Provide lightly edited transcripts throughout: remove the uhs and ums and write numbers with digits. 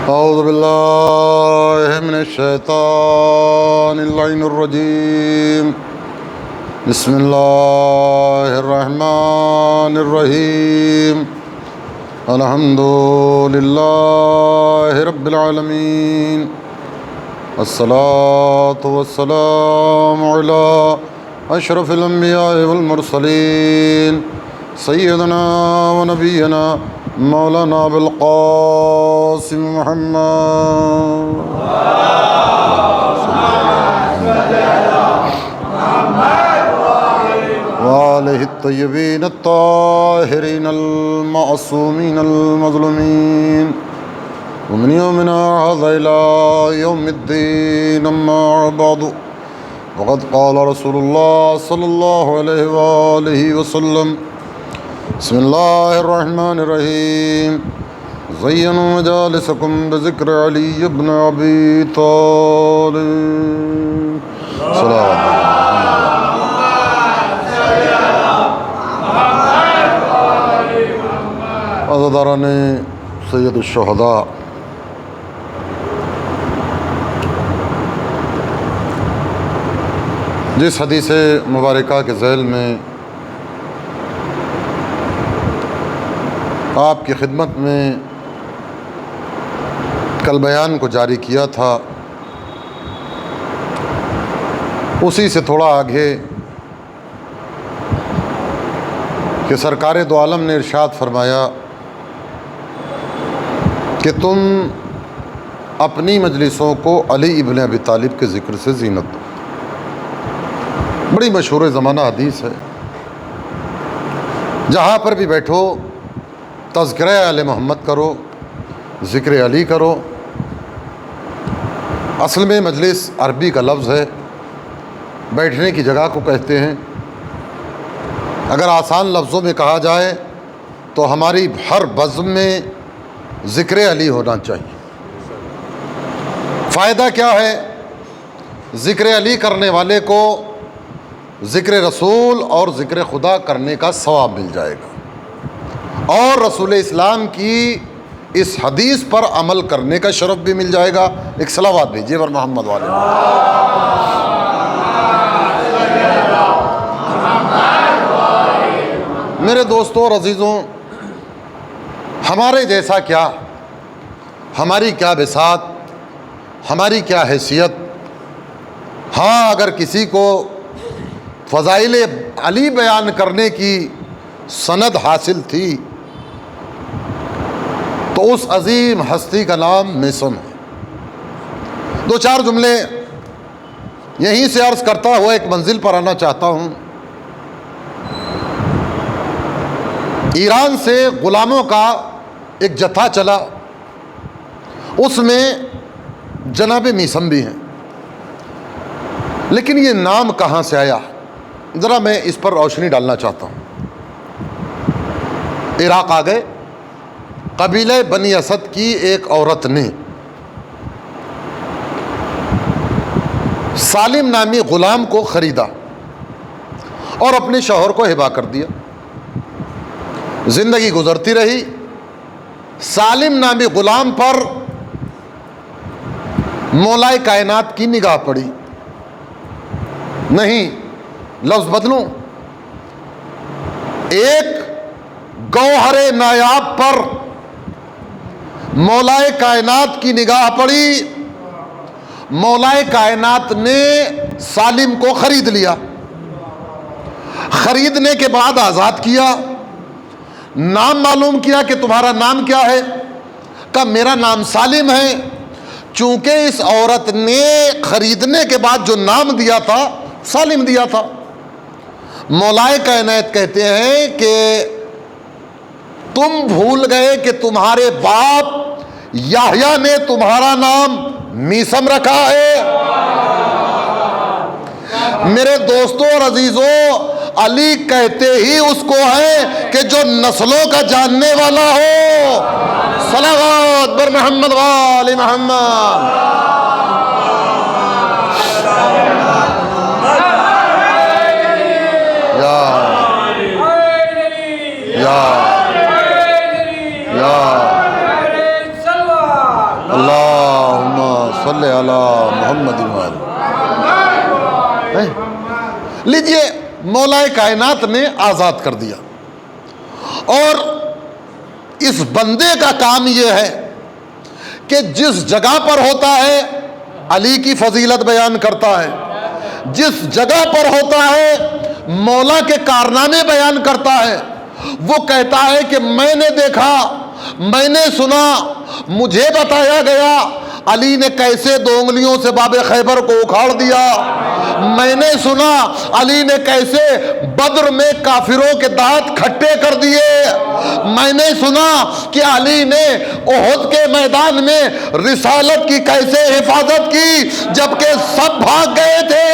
أعوذ بالله من الشيطان اللعين الرجيم بسم الله الرحمن الرحيم الحمد لله رب العالمين الصلاة والسلام على أشرف الأنبياء والمرسلين سيدنا ونبينا مولانا بالقاسم محمد وآله الطيبين الطاهرين المعصومين المظلومين ومن يومنا هذا إلى يوم الدين أما بعد وقد قال رسول الله صلى الله عليه وآله وسلم بسم الله الرحمن الرحيم زينوا مجالسكم بذكر علي بن أبي طالب صلوات عزاداران سید الشہداء، جس حدیث مبارکہ کے ذیل میں آپ کی خدمت میں کل بیان کو جاری کیا تھا، اسی سے تھوڑا آگے کہ سرکار دو عالم نے ارشاد فرمایا کہ تم اپنی مجلسوں کو علی ابن ابی طالب کے ذکر سے زینت دو۔ بڑی مشہور زمانہ حدیث ہے، جہاں پر بھی بیٹھو تذکرہ آل محمد کرو، ذکر علی کرو۔ اصل میں مجلس عربی کا لفظ ہے، بیٹھنے کی جگہ کو کہتے ہیں۔ اگر آسان لفظوں میں کہا جائے تو ہماری ہر بزم میں ذکر علی ہونا چاہیے۔ فائدہ کیا ہے؟ ذکر علی کرنے والے کو ذکر رسول اور ذکر خدا کرنے کا ثواب مل جائے گا، اور رسول اسلام کی اس حدیث پر عمل کرنے کا شرف بھی مل جائے گا۔ ایک صلوات بھیجیے بر محمد والے۔ میرے دوستوں اور عزیزوں، ہمارے جیسا کیا، ہماری کیا بساط، ہماری کیا حیثیت۔ ہاں، اگر کسی کو فضائل علی بیان کرنے کی سند حاصل تھی تو اس عظیم ہستی کا نام میسن ہے۔ دو چار جملے یہیں سے عرض کرتا ہوا ایک منزل پر آنا چاہتا ہوں۔ ایران سے غلاموں کا ایک جتھا چلا، اس میں جناب میسم بھی ہیں، لیکن یہ نام کہاں سے آیا، ذرا میں اس پر روشنی ڈالنا چاہتا ہوں۔ عراق آ گئے، قبیلہ بنی اسد کی ایک عورت نے سالم نامی غلام کو خریدا اور اپنے شوہر کو ہبہ کر دیا۔ زندگی گزرتی رہی، سالم نامی غلام پر مولائے کائنات کی نگاہ پڑی۔ نہیں، لفظ بدلوں، ایک گوہر نایاب پر مولائے کائنات کی نگاہ پڑی۔ مولائے کائنات نے سالم کو خرید لیا، خریدنے کے بعد آزاد کیا۔ نام معلوم کیا کہ تمہارا نام کیا ہے؟ کہا میرا نام سالم ہے۔ چونکہ اس عورت نے خریدنے کے بعد جو نام دیا تھا سالم دیا تھا۔ مولائے کائنات کہتے ہیں کہ تم بھول گئے کہ تمہارے باپ یحییٰ نے تمہارا نام میسم رکھا ہے۔ میرے دوستوں اور عزیزوں، علی کہتے ہی اس کو ہے کہ جو نسلوں کا جاننے والا ہو۔ صلوات بر محمد وآل محمد۔ اللہم صلی علی محمد وآلہ۔ لیجئے مولا کائنات نے آزاد کر دیا، اور اس بندے کا کام یہ ہے کہ جس جگہ پر ہوتا ہے علی کی فضیلت بیان کرتا ہے، جس جگہ پر ہوتا ہے مولا کے کارنامے بیان کرتا ہے، وہ کہتا ہے کہ میں نے دیکھا، میں نے سنا، مجھے بتایا گیا علی نے کیسے دو انگلیوں سے باب خیبر کو اکھاڑ دیا، میں نے سنا علی نے کیسے بدر میں کافروں کے دانت کھٹے کر دیے، میں نے سنا کہ علی نے احد کے میدان میں رسالت کی کیسے حفاظت کی جبکہ سب بھاگ گئے تھے۔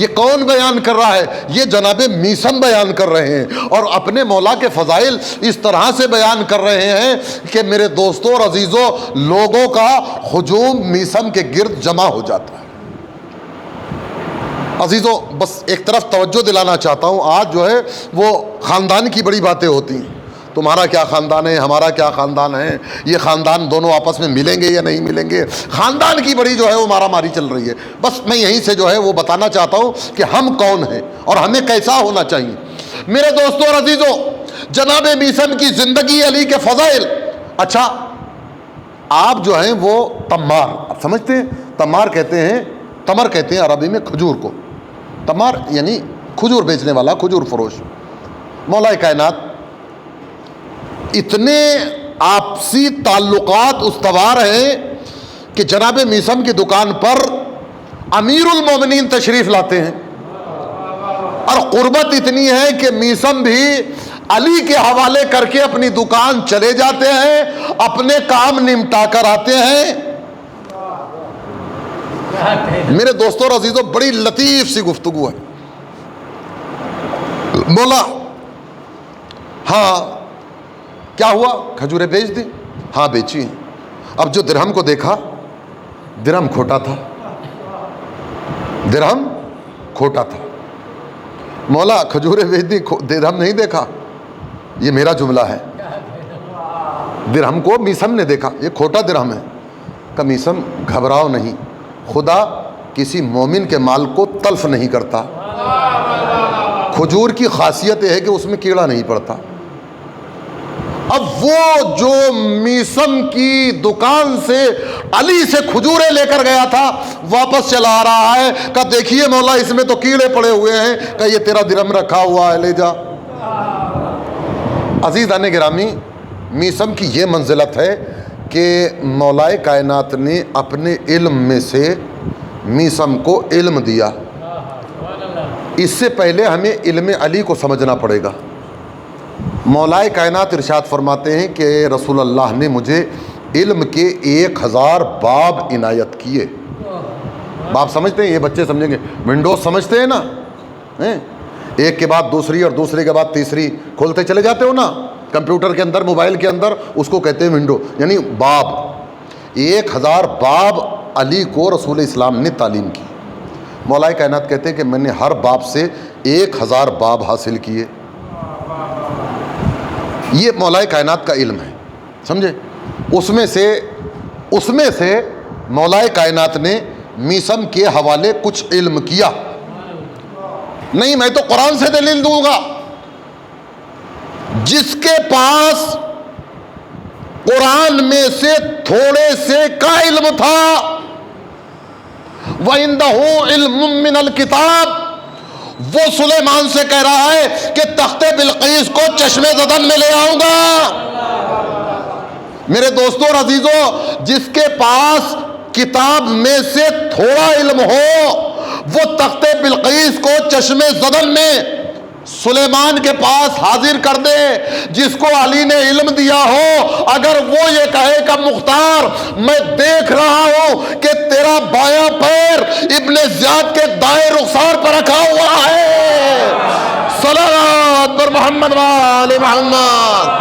یہ کون بیان کر رہا ہے؟ یہ جناب میثم بیان کر رہے ہیں، اور اپنے مولا کے فضائل اس طرح سے بیان کر رہے ہیں کہ میرے دوستوں اور عزیزوں، لوگوں کا ہجوم میثم کے گرد جمع ہو جاتا ہے۔ عزیزوں، بس ایک طرف توجہ دلانا چاہتا ہوں، آج جو ہے وہ خاندان کی بڑی باتیں ہوتی ہیں، تمہارا کیا خاندان ہے، ہمارا کیا خاندان ہے، یہ خاندان دونوں آپس میں ملیں گے یا نہیں ملیں گے، خاندان کی بڑی جو ہے وہ مارا ماری چل رہی ہے۔ بس میں یہیں سے جو ہے وہ بتانا چاہتا ہوں کہ ہم کون ہیں اور ہمیں کیسا ہونا چاہیے۔ میرے دوستوں اور عزیزوں، جناب میثم کی زندگی، علی کے فضائل۔ اچھا، آپ جو ہیں وہ تمار، آپ سمجھتے ہیں تمار کہتے ہیں، تمر کہتے ہیں عربی میں کھجور کو، تمار یعنی کھجور بیچنے والا، کھجور فروش۔ مولا کائنات اتنے آپسی تعلقات استوار ہیں کہ جناب میثم کی دکان پر امیر المومنین تشریف لاتے ہیں، اور قربت اتنی ہے کہ میثم بھی علی کے حوالے کر کے اپنی دکان چلے جاتے ہیں، اپنے کام نمٹا کر آتے ہیں۔ میرے دوستوں اور عزیزوں، بڑی لطیف سی گفتگو ہے۔ بولا ہاں کیا ہوا، کھجوریں بیچ دی؟ ہاں بیچی ہیں۔ اب جو درہم کو دیکھا، درہم کھوٹا تھا، درہم کھوٹا تھا۔ مولا کھجوریں بیچ دی، درہم نہیں دیکھا؟ یہ میرا جملہ ہے۔ درہم کو میثم نے دیکھا، یہ کھوٹا درہم ہے۔ کہ میثم گھبراؤ نہیں، خدا کسی مومن کے مال کو تلف نہیں کرتا۔ کھجور کی خاصیت یہ ہے کہ اس میں کیڑا نہیں پڑتا۔ اب وہ جو میثم کی دکان سے علی سے کھجوریں لے کر گیا تھا، واپس چلا آ رہا ہے کہ دیکھیے مولا اس میں تو کیڑے پڑے ہوئے ہیں، کہ یہ تیرا درہم رکھا ہوا ہے، لے جا۔ عزیزان گرامی، میثم کی یہ منزلت ہے کہ مولا کائنات نے اپنے علم میں سے میثم کو علم دیا۔ اس سے پہلے ہمیں علم علی کو سمجھنا پڑے گا۔ مولا کائنات ارشاد فرماتے ہیں کہ رسول اللہ نے مجھے علم کے 1000 باب عنایت کیے۔ باب سمجھتے ہیں؟ یہ بچے سمجھیں گے، ونڈوز سمجھتے ہیں نا، ایک کے بعد دوسری اور دوسرے کے بعد تیسری کھولتے چلے جاتے ہو نا کمپیوٹر کے اندر، موبائل کے اندر، اس کو کہتے ہیں ونڈو، یعنی باب۔ 1000 باب علی کو رسول اسلام نے تعلیم کی۔ مولا کائنات کہتے ہیں کہ میں نے ہر باب سے 1000 باب حاصل کیے۔ یہ مولا کائنات کا علم ہے، سمجھے؟ اس میں سے مولا کائنات نے میثم کے حوالے کچھ علم کیا۔ نہیں، میں تو قرآن سے دلیل دوں گا۔ جس کے پاس قرآن میں سے تھوڑے سے کا علم تھا، وَعِندَهُ عِلْمٌ مِّنَ الْكِتَابِ، وہ سلیمان سے کہہ رہا ہے کہ تخت بلقیس کو چشمے زدن میں لے آؤں گا۔ میرے دوستوں اور عزیزوں، جس کے پاس کتاب میں سے تھوڑا علم ہو، وہ تخت بلقیس کو چشمے زدن میں سلیمان کے پاس حاضر کر دے۔ جس کو علی نے علم دیا ہو، اگر وہ یہ کہے کہ مختار میں دیکھ رہا ہوں کہ تیرا بایاں پیر ابن زیاد کے دائیں رخسار پر رکھا ہوا ہے، صلوات پر محمد وآل محمد۔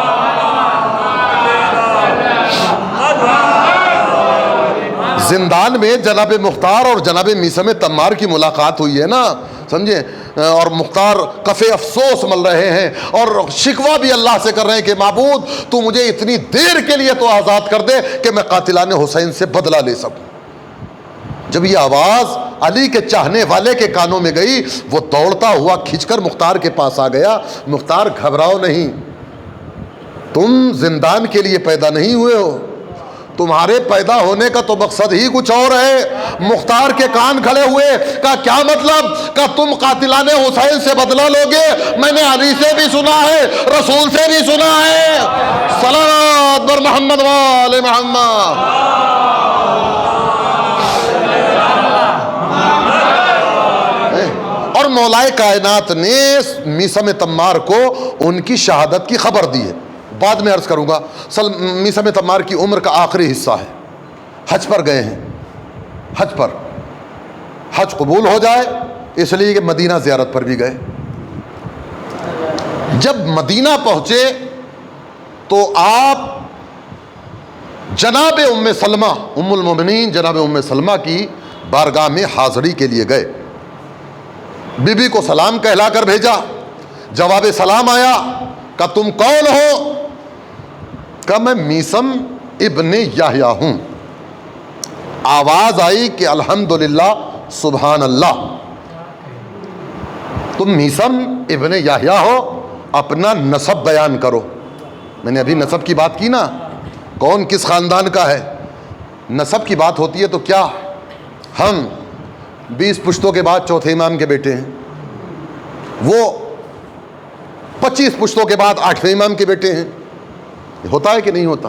زندان میں جناب مختار اور جناب میثم تمار کی ملاقات ہوئی ہے نا، سمجھے؟ اور مختار کفے افسوس مل رہے ہیں اور شکوہ بھی اللہ سے کر رہے ہیں کہ معبود تو مجھے اتنی دیر کے لیے تو آزاد کر دے کہ میں قاتلان حسین سے بدلہ لے سکوں۔ جب یہ آواز علی کے چاہنے والے کے کانوں میں گئی، وہ دوڑتا ہوا کھنچ کر مختار کے پاس آ گیا۔ مختار گھبراؤ نہیں، تم زندان کے لیے پیدا نہیں ہوئے ہو، تمہارے پیدا ہونے کا تو مقصد ہی کچھ اور ہے۔ مختار کے کان کھڑے ہوئے، کہا کیا مطلب؟ کہا تم قاتلان حسین سے بدلہ لوگے؟ میں نے علی سے بھی سنا ہے، رسول سے بھی سنا ہے۔ صلوات بر محمد وآل محمد۔ اور مولائے کائنات نے میثم تمار کو ان کی شہادت کی خبر دی ہے۔ بعد میں عرض کروں گا۔ میثم تمار کی عمر کا آخری حصہ ہے، حج پر گئے ہیں، حج پر، حج قبول ہو جائے اس لیے کہ مدینہ زیارت پر بھی گئے۔ جب مدینہ پہنچے تو آپ جناب ام سلمہ، ام المومنین جناب ام سلمہ کی بارگاہ میں حاضری کے لیے گئے۔ بی بی کو سلام کہلا کر بھیجا، جواب سلام آیا، کہا تم کون ہو؟ کہا میں میثم ابن یحییٰ ہوں۔ آواز آئی کہ الحمدللہ سبحان اللہ، تم میثم ابن یحییٰ ہو، اپنا نسب بیان کرو۔ میں نے ابھی نسب کی بات کی نا، کون کس خاندان کا ہے۔ نسب کی بات ہوتی ہے تو کیا ہم 20 پشتوں کے بعد چوتھے امام کے بیٹے ہیں، وہ 25 پشتوں کے بعد 8ویں امام کے بیٹے ہیں، ہوتا ہے کہ نہیں ہوتا؟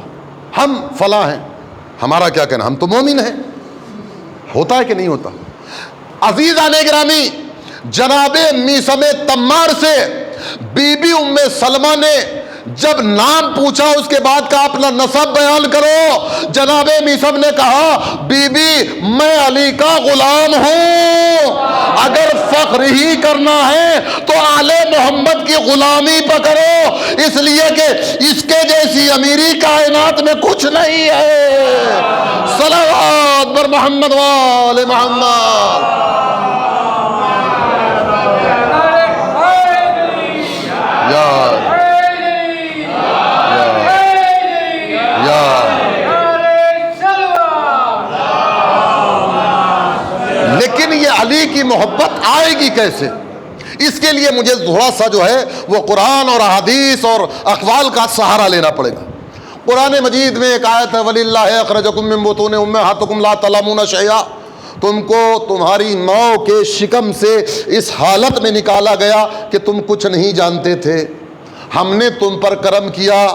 ہم فلاں ہیں، ہمارا کیا کہنا، ہم تو مومن ہیں، ہوتا ہے کہ نہیں ہوتا؟ عزیزان گرامی، جناب میثم تمار سے بی بی ام سلمہ نے جب نام پوچھا، اس کے بعد کہا اپنا نسب بیان کرو۔ جناب میثم نے کہا بی بی میں علی کا غلام ہوں، اگر فخر ہی کرنا ہے تو آل محمد کی غلامی پکڑو، اس لیے کہ اس کے جیسی امیری کائنات میں کچھ نہیں ہے۔ صلوات بر محمد وآل محمد۔ لیکن یہ علی کی محبت آئے گی کیسے؟ اس کے لیے مجھے تھوڑا سا جو ہے وہ قرآن اور احادیث اور اقوال کا سہارا لینا پڑے گا۔ قرآن مجید میں ایک آیت ہے وَلِلَّهِ أَخْرَجَكُم مِّن بُطُونِ أُمَّهَاتِكُم لَا تَعْلَمُونَ شَيْئًا، تم کو تمہاری ماں کے شکم سے اس حالت میں نکالا گیا کہ تم کچھ نہیں جانتے تھے، ہم نے تم پر کرم کیا،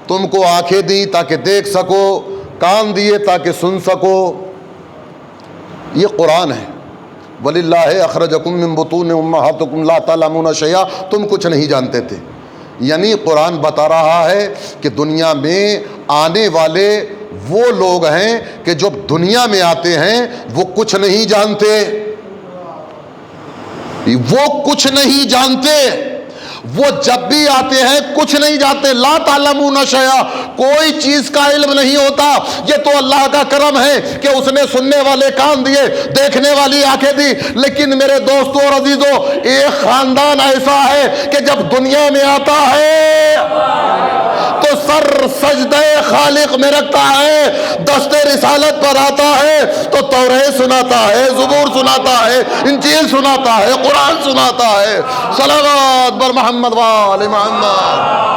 تم کو آنکھیں دی تاکہ دیکھ سکو، کان دیے تاکہ سن سکو۔ یہ قرآن ہے، وَلِلَّهِ أَخْرَجَكُم مِّن بُطُونِ أُمَّهَاتِكُم لَا تَعْلَمُونَ شَيْئًا، تم کچھ نہیں جانتے تھے۔ یعنی قرآن بتا رہا ہے کہ دنیا میں آنے والے وہ لوگ ہیں کہ جو دنیا میں آتے ہیں وہ کچھ نہیں جانتے، وہ کچھ نہیں جانتے، وہ جب بھی آتے ہیں کچھ نہیں جانتے۔ لا تعلمون شیئا، کوئی چیز کا علم نہیں ہوتا۔ یہ تو اللہ کا کرم ہے کہ اس نے سننے والے کان دیے، دیکھنے والی آنکھیں دی۔ لیکن میرے دوستوں اور عزیزوں، ایک خاندان ایسا ہے کہ جب دنیا میں آتا ہے تو سر سجدہ خالق میں رکھتا ہے، دست رسالت پر آتا ہے تو توریت سناتا ہے، زبور سناتا ہے، انجیل سناتا ہے، قرآن سناتا ہے۔ صلوات بر محمد وآل محمد۔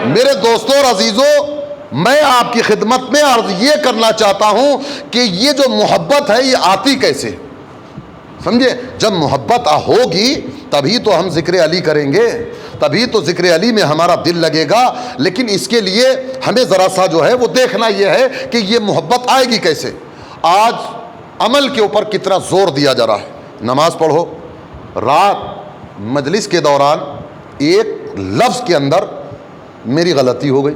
میرے دوستوں اور عزیزوں، میں آپ کی خدمت میں عرض یہ کرنا چاہتا ہوں کہ یہ جو محبت ہے یہ آتی کیسے، سمجھے؟ جب محبت ہوگی تبھی تو ہم ذکر علی کریں گے، تبھی تو ذکر علی میں ہمارا دل لگے گا۔ لیکن اس کے لیے ہمیں ذرا سا جو ہے وہ دیکھنا یہ ہے کہ یہ محبت آئے گی کیسے۔ آج عمل کے اوپر کتنا زور دیا جا رہا ہے۔ نماز پڑھو، رات مجلس کے دوران ایک لفظ کے اندر میری غلطی ہو گئی،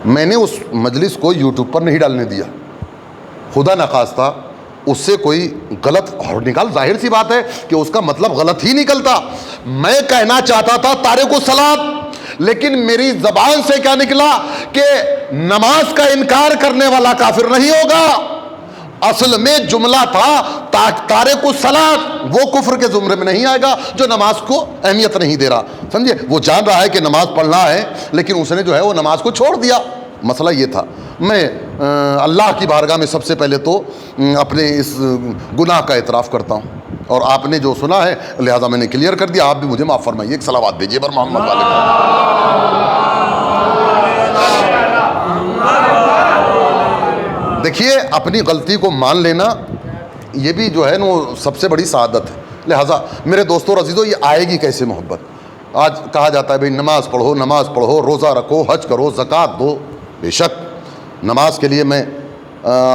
میں نے اس مجلس کو یوٹیوب پر نہیں ڈالنے دیا، خدا نخواستہ اس سے کوئی غلط اور نکال، ظاہر سی بات ہے کہ اس کا مطلب غلط ہی نکلتا. میں کہنا چاہتا تھا تارک الصلاۃ، لیکن میری زبان سے کیا نکلا کہ نماز کا انکار کرنے والا کافر نہیں ہوگا. اصل میں جملہ تھا تارک الصلاۃ، وہ کفر کے زمرے میں نہیں آئے گا جو نماز کو اہمیت نہیں دے رہا. سمجھے؟ وہ جان رہا ہے کہ نماز پڑھنا ہے لیکن اس نے جو ہے وہ نماز کو چھوڑ دیا. مسئلہ یہ تھا. میں اللہ کی بارگاہ میں سب سے پہلے تو اپنے اس گناہ کا اعتراف کرتا ہوں، اور آپ نے جو سنا ہے لہذا میں نے کلیئر کر دیا. آپ بھی مجھے معاف فرمائیے. ایک صلوات بھیجیے بر محمد والے. دیکھیے اپنی غلطی کو مان لینا یہ بھی جو ہے نا سب سے بڑی سعادت ہے. لہٰذا میرے دوستو اور عزیزو، یہ آئے گی کیسے محبت؟ آج کہا جاتا ہے بھئی نماز پڑھو، نماز پڑھو، روزہ رکھو، حج کرو، زکوٰۃ دو. بے شک نماز کے لیے میں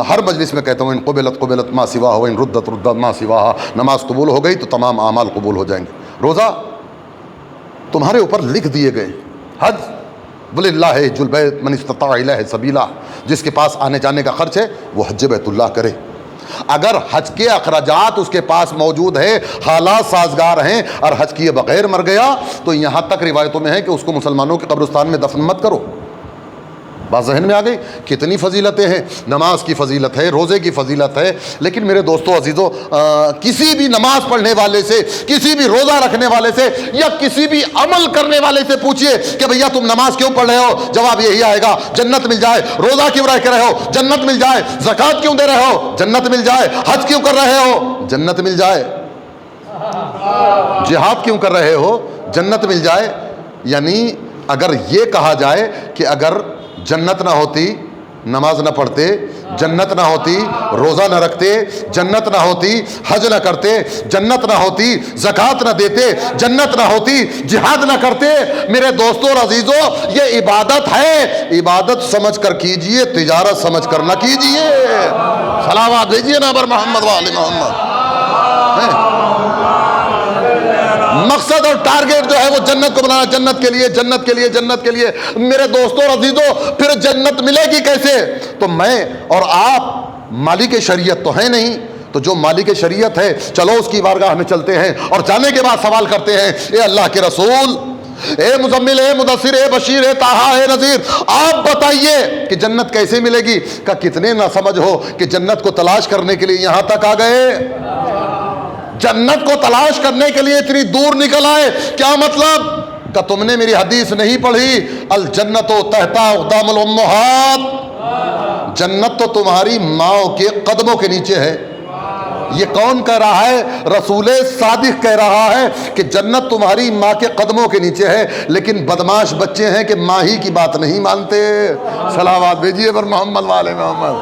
ہر مجلس میں کہتا ہوں ان قبلت قبلت ما سوا ہو، ان ردت ردت ما سوا. نماز قبول ہو گئی تو تمام اعمال قبول ہو جائیں گے. روزہ تمہارے اوپر لکھ دیے گئے. حج وَلِلَّهِ حِجُّ الْبَيْتِ مَنِ اسْتَطَاعَ إِلَيْهِ سَبِيلًا، جس کے پاس آنے جانے کا خرچ ہے وہ حج بیت اللہ کرے. اگر حج کے اخراجات اس کے پاس موجود ہے، حالات سازگار ہیں اور حج کیے بغیر مر گیا تو یہاں تک روایتوں میں ہے کہ اس کو مسلمانوں کے قبرستان میں دفن مت کرو. بات ذہن میں آ گئی؟ کتنی فضیلتیں ہیں. نماز کی فضیلت ہے، روزے کی فضیلت ہے، لیکن میرے دوستو عزیزو، کسی بھی نماز پڑھنے والے سے، کسی بھی روزہ رکھنے والے سے یا کسی بھی عمل کرنے والے سے پوچھئے کہ بھیا تم نماز کیوں پڑھ رہے ہو، جواب یہی آئے گا جنت مل جائے. روزہ کیوں رہ کے رہے ہو؟ جنت مل جائے. زکوٰۃ کیوں دے رہے ہو؟ جنت مل جائے. حج کیوں کر رہے ہو؟ جنت مل جائے. جہاد کیوں کر رہے ہو؟ جنت مل جائے. یعنی اگر یہ کہا جائے کہ اگر جنت نہ ہوتی نماز نہ پڑھتے، جنت نہ ہوتی روزہ نہ رکھتے، جنت نہ ہوتی حج نہ کرتے، جنت نہ ہوتی زکوٰۃ نہ دیتے، جنت نہ ہوتی جہاد نہ کرتے، میرے دوستوں اور عزیزوں یہ عبادت ہے. عبادت سمجھ کر کیجئے، تجارت سمجھ کر نہ کیجئے. صلوات بھیجئے نا بر محمد والے محمد. مقصد اور ٹارگیٹ جو ہے وہ جنت کو بنانا، جنت کے لیے، جنت کے لیے، جنت کے لیے. میرے دوستوں اور عزیزوں پھر جنت ملے گی کیسے؟ تو میں اور آپ مالک شریعت تو ہے نہیں، تو جو مالک شریعت ہے چلو اس کی بارگاہ میں چلتے ہیں اور جانے کے بعد سوال کرتے ہیں اے اللہ کے رسول، اے مزمل، اے مدثر، اے بشیر، اے طٰہٰ، اے نذیر، آپ بتائیے کہ جنت کیسے ملے گی؟ کہ کتنے نہ سمجھ ہو کہ جنت کو تلاش کرنے کے لیے یہاں تک آ گئے، جنت کو تلاش کرنے کے لیے اتنی دور نکل آئے. کیا مطلب؟ کہ تم نے میری حدیث نہیں پڑھی، الجنت تحت اقدام الامہات، جنت تو تمہاری ماں کے قدموں کے نیچے ہے. یہ کون کہہ رہا ہے؟ رسول صادق کہہ رہا ہے کہ جنت تمہاری ماں کے قدموں کے نیچے ہے. لیکن بدماش بچے ہیں کہ ماں ہی کی بات نہیں مانتے. صلوات بھیجیے پر محمد والے محمد.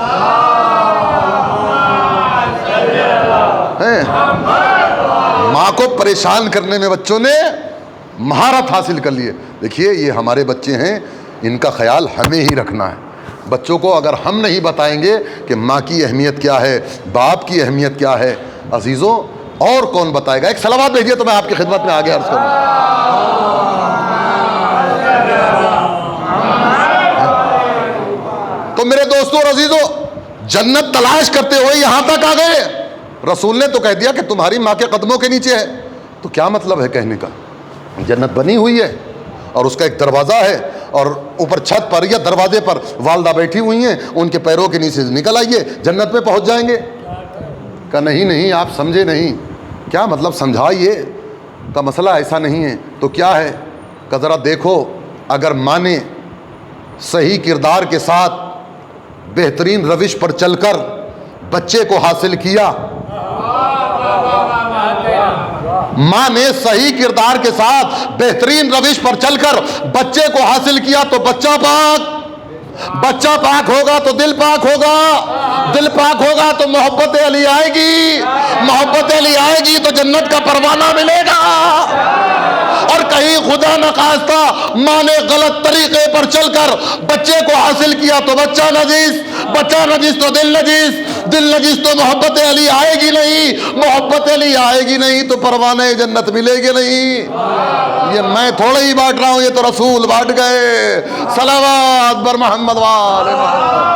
ماں کو پریشان کرنے میں بچوں نے مہارت حاصل کر لی ہے. دیکھیے یہ ہمارے بچے ہیں، ان کا خیال ہمیں ہی رکھنا ہے. بچوں کو اگر ہم نہیں بتائیں گے کہ ماں کی اہمیت کیا ہے، باپ کی اہمیت کیا ہے، عزیزوں اور کون بتائے گا؟ ایک صلوات بھیجیے تو میں آپ کی خدمت میں آگے عرض کروں. تو میرے دوستوں اور عزیزوں جنت تلاش کرتے ہوئے یہاں تک آ گئے. رسول نے تو کہہ دیا کہ تمہاری ماں کے قدموں کے نیچے ہے. تو کیا مطلب ہے کہنے کا؟ جنت بنی ہوئی ہے اور اس کا ایک دروازہ ہے اور اوپر چھت پر یا دروازے پر والدہ بیٹھی ہوئی ہیں، ان کے پیروں کے نیچے نکل آئیے جنت میں پہنچ جائیں گے. کہ نہیں آپ سمجھے نہیں. کیا مطلب؟ سمجھائیے. کا مسئلہ ایسا نہیں ہے. تو کیا ہے؟ کہ ذرا دیکھو اگر ماں نے صحیح کردار کے ساتھ بہترین روش پر چل کر بچے کو حاصل کیا، ماں نے صحیح کردار کے ساتھ بہترین روش پر چل کر بچے کو حاصل کیا تو بچہ پاک ہوگا تو دل پاک ہوگا، دل پاک ہوگا تو محبت علی آئے گی، محبت علی آئے گی تو جنت کا پروانہ ملے گا. اور کہیں خدا نخواستہ ماں نے غلط طریقے پر چل کر بچے کو حاصل کیا تو بچہ نجیس، بچہ نجیس تو دل نجیس، دل نجیس تو محبت علی آئے گی نہیں، محبت علی آئے گی نہیں تو پروانہ جنت ملے گی نہیں. یہ میں تھوڑے ہی بانٹ رہا ہوں، یہ تو رسول بانٹ گئے. صلوات بر محمد والے محمد.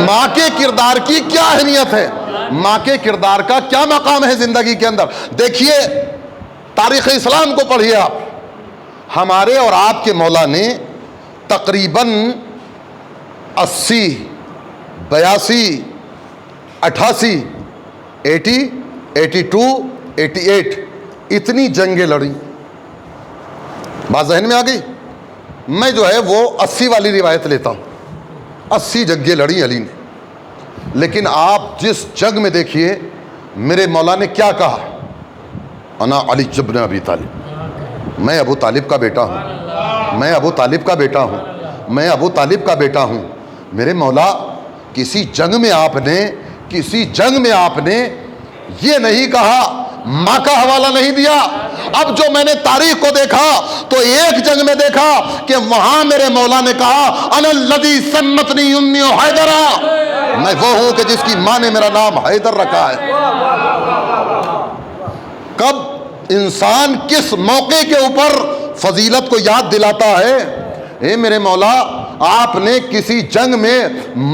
ماں کے کردار کی کیا اہمیت ہے، ماں کے کردار کا کیا مقام ہے زندگی کے اندر. دیکھیے تاریخ اسلام کو پڑھیے آپ. ہمارے اور آپ کے مولا نے تقریباً 80 82 88 80 82 88 اتنی جنگیں لڑی. بات ذہن میں آ گئی؟ میں جو ہے وہ 80 والی روایت لیتا ہوں. 80 جنگیں لڑی علی نے. لیکن آپ جس جنگ میں دیکھیے میرے مولا نے کیا کہا، انا علی ابن ابی طالب، میں ابو طالب کا بیٹا ہوں، میں ابو طالب کا بیٹا ہوں، میں ابو طالب کا بیٹا ہوں. میرے مولا کسی جنگ میں آپ نے یہ نہیں کہا، ماں کا حوالہ نہیں دیا. اب جو میں نے تاریخ کو دیکھا تو ایک جنگ میں دیکھا کہ وہاں میرے مولا نے کہا انا الذی سمتنی امی حیدرا، میں وہ ہوں کہ جس کی ماں نے میرا نام حیدر رکھا ہے. کب انسان کس موقع کے اوپر فضیلت کو یاد دلاتا ہے. اے میرے مولا آپ نے کسی جنگ میں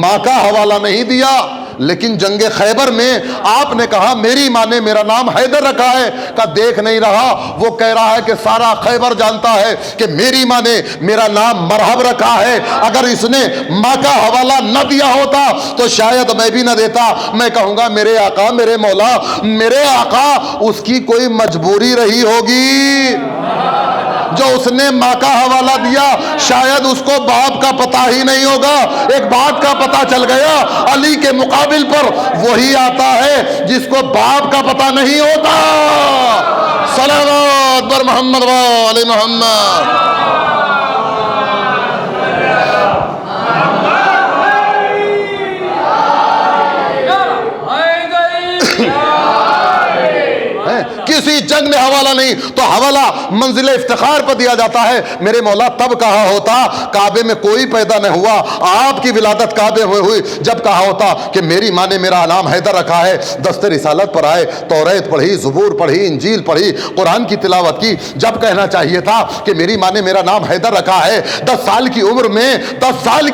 ماں کا حوالہ نہیں دیا، لیکن جنگ خیبر میں آپ نے کہا میری ماں نے میرا نام حیدر رکھا ہے. کہ دیکھ نہیں رہا، وہ کہہ رہا ہے کہ سارا خیبر جانتا ہے کہ میری ماں نے میرا نام مرحب رکھا ہے. اگر اس نے ماں کا حوالہ نہ دیا ہوتا تو شاید میں بھی نہ دیتا. میں کہوں گا میرے آقا، میرے مولا، میرے آقا اس کی کوئی مجبوری رہی ہوگی جو اس نے ماں کا حوالہ دیا. شاید اس کو باپ کا پتہ ہی نہیں ہوگا. ایک بات کا پتہ چل گیا، علی کے مقابل پر وہی آتا ہے جس کو باپ کا پتہ نہیں ہوتا. صلوات بر محمد و آل محمد. کسی جنگ میں حوالہ نہیں تو حوالہ منزل افتخار پر دیا جاتا ہے. میرے مولا تب کہا ہوتا کعبے میں کوئی پیدا نہ ہوا، آپ کی ولادت کعبے میں ہوئی، جب کہا ہوتا کہ میری ماں نے میرا نام حیدر رکھا ہے. دست رسالت پر آئے، توریت پڑھی، زبور پڑھی، انجیل پڑھی، قرآن کی تلاوت کی. جب کہنا چاہیے تھا کہ میری ماں نے میرا نام حیدر رکھا ہے. 10 سال کی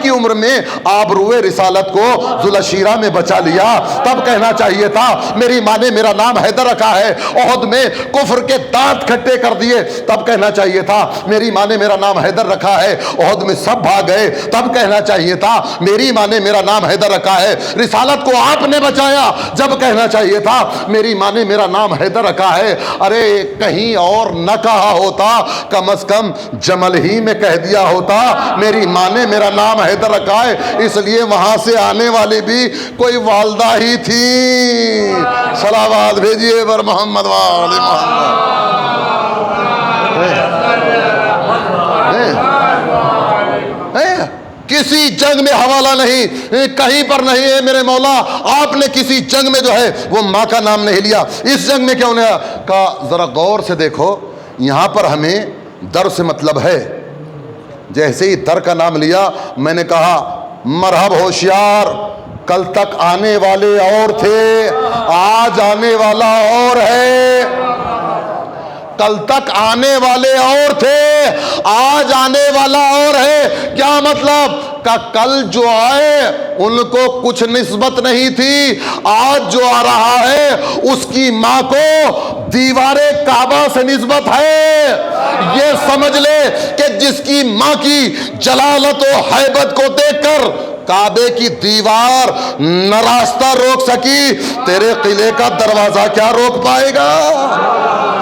عمر میں آبروئے رسالت کو ذوالشیرہ میں بچا لیا. تب کہنا چاہیے تھا میری ماں نے میرا نام حیدر رکھا ہے. عہد میں کفر کے دانت کھٹے کر دیے. تب کہنا چاہیے تھا میری ماں نے میرا نام حیدر رکھا ہے. عہد میں سب بھاگ گئے. تب کہنا چاہیے تھا میری ماں نے میرا نام حیدر رکھا ہے. رسالت کو آپ نے بچایا. جب کہنا چاہیے تھا میری ماں نے میرا نام حیدر رکھا ہے. ارے کہیں اور نہ کہا ہوتا، کم از کم جمل ہی میں کہہ دیا ہوتا میری ماں نے میرا نام حیدر رکھا ہے. اس لیے وہاں سے آنے والی بھی کوئی والدہ ہی تھی. صلوات بھیجیے بر محمد وآل محمد. کسی جنگ میں حوالہ نہیں، کہیں پر نہیں ہے میرے مولا. آپ نے کسی جنگ میں جو ہے وہ ماں کا نام نہیں لیا. اس جنگ میں کیوں نہیں کہا؟ ذرا غور سے دیکھو، یہاں پر ہمیں در سے مطلب ہے. جیسے ہی در کا نام لیا میں نے کہا مرحب ہوشیار، کل تک آنے والے اور تھے، آج آنے والا اور ہے. کل تک آنے والے اور تھے، آج آنے والا اور ہے. کیا مطلب؟ کہ کل جو آئے ان کو کچھ نسبت نہیں تھی، آج جو آ رہا ہے اس کی ماں کو دیوار کعبہ سے نسبت ہے. یہ سمجھ لے کہ جس کی ماں کی جلالت و ہیبت کو دیکھ کر کعبے کی دیوار نہ راستہ روک سکی، تیرے قلعے کا دروازہ کیا روک پائے گا؟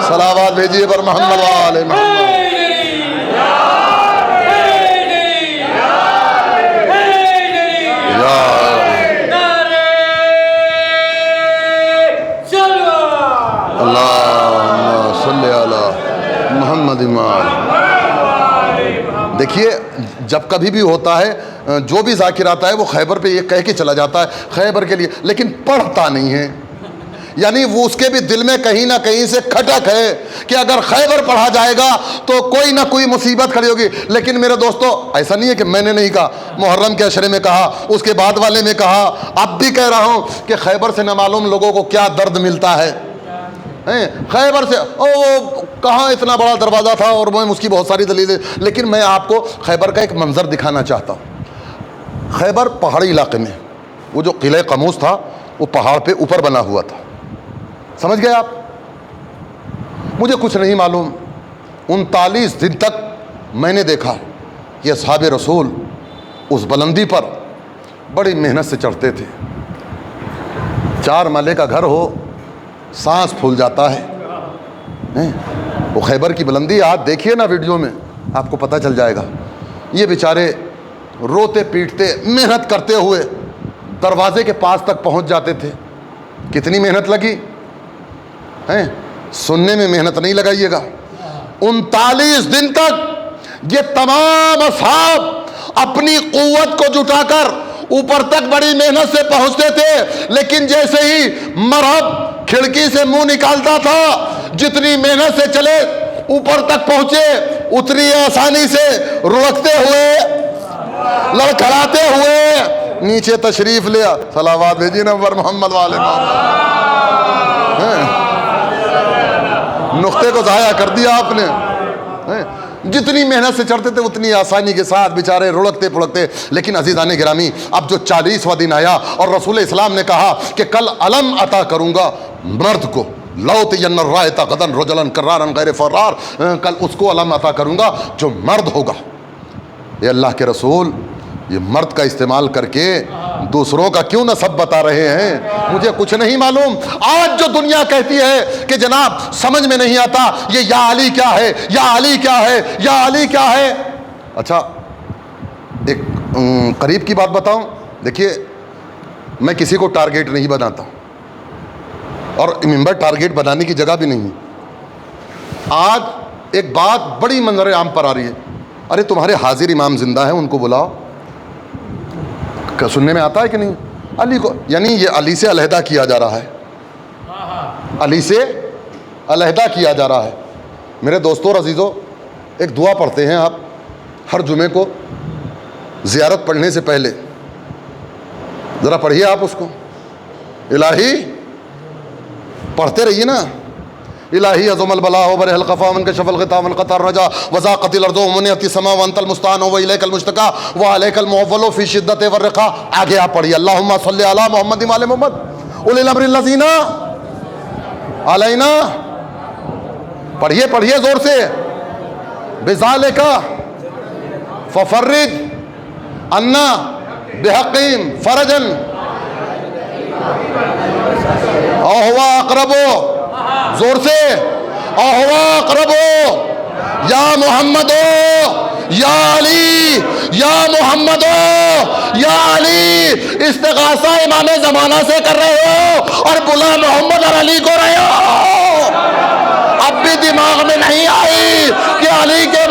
صلوات بھیجیے پر محمد وآل محمد. اللہم صلی علی محمد. دیکھیے جب کبھی بھی ہوتا ہے جو بھی ذاکر آتا ہے وہ خیبر پہ یہ کہہ کے چلا جاتا ہے خیبر کے لیے، لیکن پڑھتا نہیں ہے. یعنی وہ اس کے بھی دل میں کہیں نہ کہیں سے کھٹک ہے کہ اگر خیبر پڑھا جائے گا تو کوئی نہ کوئی مصیبت کھڑی ہوگی. لیکن میرے دوستو ایسا نہیں ہے کہ میں نے نہیں کہا، محرم کے عشرے میں کہا، اس کے بعد والے میں کہا، اب بھی کہہ رہا ہوں کہ خیبر سے نہ معلوم لوگوں کو کیا درد ملتا ہے. خیبر سے کہاں اتنا بڑا دروازہ تھا اور اس کی بہت ساری دلیلیں. لیکن میں آپ کو خیبر کا ایک منظر دکھانا چاہتا ہوں. خیبر پہاڑی علاقے میں، وہ جو قلعہ قموس تھا وہ پہاڑ پہ اوپر بنا ہوا تھا. سمجھ گئے آپ؟ مجھے کچھ نہیں معلوم. 39 دن تک میں نے دیکھا کہ اصحاب رسول اس بلندی پر بڑی محنت سے چڑھتے تھے. 4 مالے کا گھر ہو سانس پھول جاتا ہے. وہ خیبر کی بلندی آپ دیکھیے نا ویڈیو میں, آپ کو پتہ چل جائے گا. یہ بیچارے روتے پیٹتے محنت کرتے ہوئے دروازے کے پاس تک پہنچ جاتے تھے. کتنی محنت لگی ہیں, سننے میں محنت نہیں لگائیے گا. 39 دن تک یہ تمام اصحاب اپنی قوت کو جٹا کر اوپر تک بڑی محنت سے پہنچتے تھے, لیکن جیسے ہی مرحب کھڑکی سے منہ نکالتا تھا, جتنی محنت سے چلے اوپر تک پہنچے اتنی آسانی سے رڑکتے ہوئے لڑکھڑاتے ہوئے نیچے تشریف لیا. صلوات بھیجیے نبی محمد والے محمد. نقطے کو ضائع کر دیا آپ نے. جتنی محنت سے چڑھتے تھے اتنی آسانی کے ساتھ بیچارے رڑکتے پڑکتے. لیکن عزیزان گرامی, اب جو 40واں دن آیا اور رسول اسلام نے کہا کہ کل علم عطا کروں گا مرد کو, لوطین الرایۃ غدا رجلا کرارا غیر فرار, کل اس کو علم عطا کروں گا جو مرد ہوگا. یہ اللہ کے رسول یہ مرد کا استعمال کر کے دوسروں کا کیوں نسب بتا رہے ہیں؟ مجھے کچھ نہیں معلوم. آج جو دنیا کہتی ہے کہ جناب سمجھ میں نہیں آتا یہ یا علی کیا ہے, یا علی کیا ہے, یا علی کیا ہے. اچھا ایک قریب کی بات بتاؤں. دیکھیے میں کسی کو ٹارگیٹ نہیں بناتا اور ممبر ٹارگیٹ بنانے کی جگہ بھی نہیں. آج ایک بات بڑی منظر عام پر آ رہی ہے, ارے تمہارے حاضر امام زندہ ہیں ان کو بلاؤ. سننے میں آتا ہے کہ نہیں؟ علی کو, یعنی یہ علی سے علیحدہ کیا جا رہا ہے, علی سے علیحدہ کیا جا رہا ہے. میرے دوستو اور عزیزو, ایک دعا پڑھتے ہیں آپ ہر جمعے کو زیارت پڑھنے سے پہلے. ذرا پڑھیے آپ اس کو. الہی پڑھتے رہیے نا. الہی عظم البلاء وبرح القفا من کشف الغطاء وانقطع الرجاء وضاقت الارض ومنعت السماء وانت المستعان والیک المشتکا وعلیک المعول فی الشدۃ والرخاء. آگے آپ پڑھیے اللہم صلی علی محمد وعلی محمد اولی الامر الذین علینا. پڑھیے پڑھیے زور سے. بذالک ففرج عنا بحقیم فرجا او ہوا اقرب. زور سے او ہوا اقرب یا محمد یا علی یا محمد یا علی. استغاثہ امام زمانہ سے کر رہے ہو اور بلا محمد اور علی کو رہے ہو. اب بھی دماغ میں نہیں آئی کہ علی کے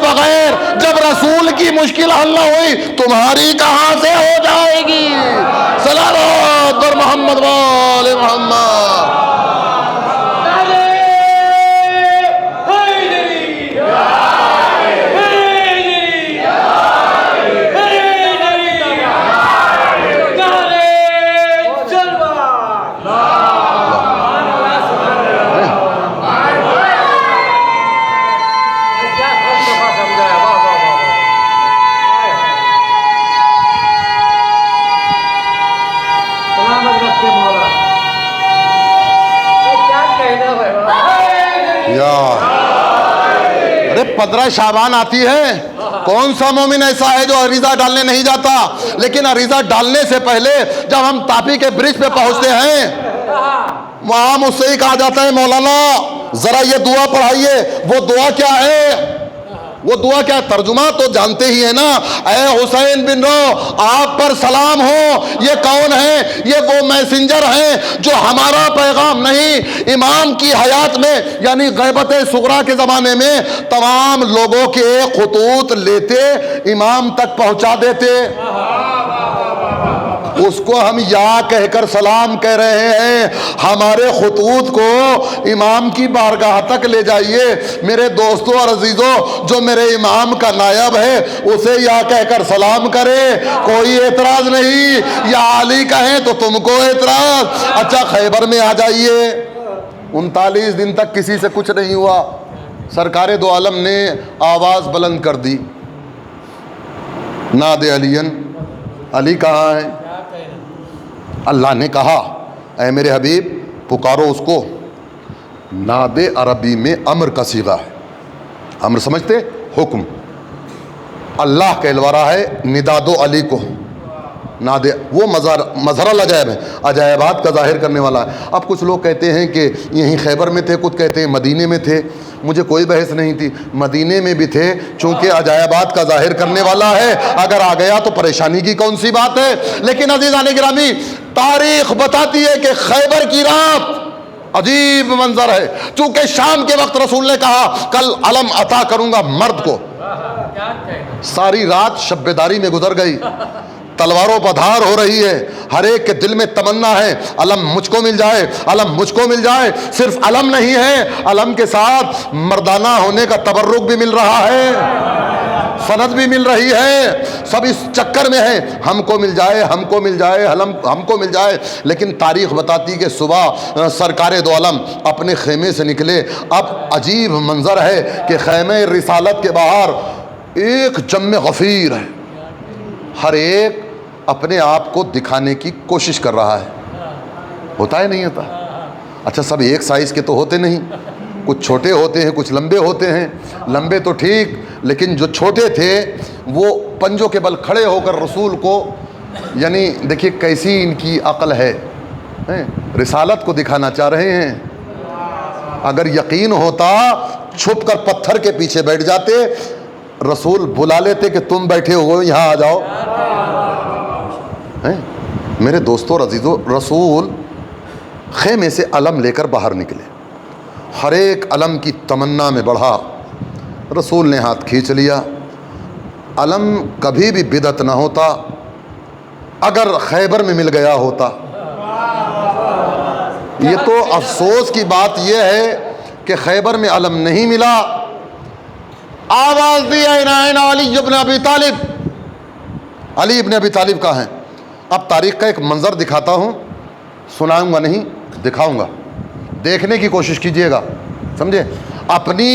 بغیر جب رسول کی مشکل حل نہ ہوئی تمہاری کہاں سے ہو جائے گی؟ صلوات بر محمد وآل محمد. ارے 15 شعبان آتی ہے, کون سا مومن ایسا ہے جو عریضہ ڈالنے نہیں جاتا؟ لیکن عریضہ ڈالنے سے پہلے جب ہم تاپی کے برج پہ پہنچتے ہیں وہاں مجھ سے ہی کہا جاتا ہے مولانا ذرا یہ دعا پڑھائیے. وہ دعا کیا ہے؟ وہ دعا کیا؟ ترجمہ تو جانتے ہی ہیں نا. اے حسین بن رو آپ پر سلام ہو. یہ کون ہیں؟ یہ وہ میسنجر ہیں جو ہمارا پیغام نہیں, امام کی حیات میں یعنی غیبت صغریٰ کے زمانے میں تمام لوگوں کے خطوط لیتے امام تک پہنچا دیتے. اس کو ہم یا کہہ کر سلام کہہ رہے ہیں. ہمارے خطوط کو امام کی بارگاہ تک لے جائیے. میرے دوستوں اور عزیزوں, جو میرے امام کا نائب ہے اسے یا کہہ کر سلام کرے, کوئی اعتراض نہیں. یا علی کہیں تو تم کو اعتراض. اچھا خیبر میں آ جائیے. 39 دن تک کسی سے کچھ نہیں ہوا. سرکار دو عالم نے آواز بلند کر دی, نادے علین، علی کہاں ہے؟ اللہ نے کہا اے میرے حبیب پکارو اس کو۔ نادے عربی میں امر کا صیغہ ہے، امر سمجھتے؟ حکم۔ اللہ کہلوا رہا ہے ندا دو علی کو، نادے، وہ مظہر العجائب ہے، عجائبات کا ظاہر کرنے والا ہے۔ اب کچھ لوگ کہتے ہیں کہ یہیں خیبر میں تھے، کچھ کہتے ہیں مدینے میں تھے، مجھے کوئی بحث نہیں تھی، مدینے میں بھی تھے چونکہ عجائبات کا ظاہر کرنے والا ہے، اگر آ گیا تو پریشانی کی کون سی بات ہے۔ لیکن عزیزان گرامی تاریخ بتاتی ہے کہ خیبر کی رات عجیب منظر ہے، چونکہ شام کے وقت رسول نے کہا کل علم عطا کروں گا مرد کو، ساری رات شبیداری میں گزر گئی، تلواروں پر دھار ہو رہی ہے، ہر ایک کے دل میں تمنا ہے علم مجھ کو مل جائے، علم مجھ کو مل جائے۔ صرف علم نہیں ہے، علم کے ساتھ مردانہ ہونے کا تبرک بھی مل رہا ہے، سند بھی مل رہی ہے، سب اس چکر میں ہیں ہم کو مل جائے، ہم کو مل جائے، ہم کو مل جائے۔ لیکن تاریخ بتاتی کہ صبح سرکار دو عالم اپنے خیمے سے نکلے۔ اب عجیب منظر ہے کہ خیمے رسالت کے باہر ایک جم غفیر ہے، ہر ایک اپنے آپ کو دکھانے کی کوشش کر رہا ہے۔ ہوتا ہے نہیں ہوتا؟ اچھا سب ایک سائز کے تو ہوتے نہیں، کچھ چھوٹے ہوتے ہیں، کچھ لمبے ہوتے ہیں، لمبے تو ٹھیک، لیکن جو چھوٹے تھے وہ پنجوں کے بل کھڑے ہو کر رسول کو، یعنی دیکھیے کیسی ان کی عقل ہے، رسالت کو دکھانا چاہ رہے ہیں۔ اگر یقین ہوتا چھپ کر پتھر کے پیچھے بیٹھ جاتے، رسول بلا لیتے کہ تم بیٹھے ہو یہاں آ جاؤ۔ میرے دوستو اور عزیزو، رسول خیمے سے علم لے کر باہر نکلے، ہر ایک علم کی تمنا میں بڑھا، رسول نے ہاتھ کھینچ لیا۔ علم کبھی بھی بدعت نہ ہوتا اگر خیبر میں مل گیا ہوتا۔ یہ تو افسوس کی بات یہ ہے کہ خیبر میں علم نہیں ملا۔ آواز دی این علی ابن ابی طالب، علی ابن ابی طالب کہاں ہیں؟ اب تاریخ کا ایک منظر دکھاتا ہوں، سناؤں گا نہیں، دکھاؤں گا، دیکھنے کی کوشش کیجئے گا، سمجھے؟ اپنی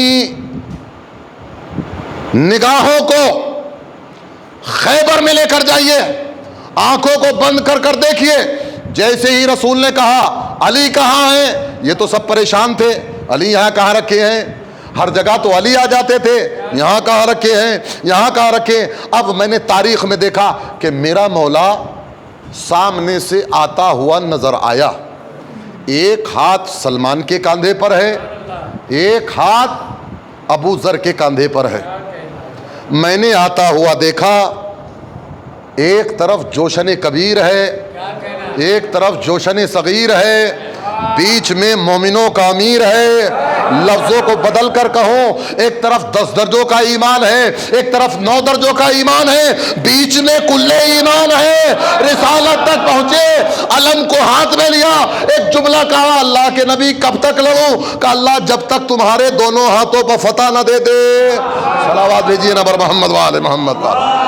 نگاہوں کو خیبر میں لے کر جائیے، آنکھوں کو بند کر کر دیکھیے۔ جیسے ہی رسول نے کہا علی کہاں ہیں، یہ تو سب پریشان تھے، علی یہاں کہاں رکھے ہیں؟ ہر جگہ تو علی آ جاتے تھے، یہاں کہاں رکھے ہیں، یہاں کہاں رکھے؟ اب میں نے تاریخ میں دیکھا کہ میرا مولا سامنے سے آتا ہوا نظر آیا، ایک ہاتھ سلمان کے کاندھے پر ہے، ایک ہاتھ ابو ذر کے کاندھے پر ہے۔ میں نے آتا ہوا دیکھا، ایک طرف جوشن کبیر ہے، ایک طرف جوشن صغیر ہے، بیچ میں مومنوں کا امیر ہے۔ لفظوں کو بدل کر کہوں، ایک طرف 10 درجوں کا ایمان ہے، ایک طرف 9 درجوں کا ایمان ہے، بیچ میں کلے ایمان ہے۔ رسالت تک پہنچے، علم کو ہاتھ میں لیا، ایک جملہ کہا اللہ کے نبی کب تک لڑوں؟ کہ اللہ جب تک تمہارے دونوں ہاتھوں پر فتح نہ دے دے۔ صلوات بھیجیے نبر محمد وآل محمد وآل۔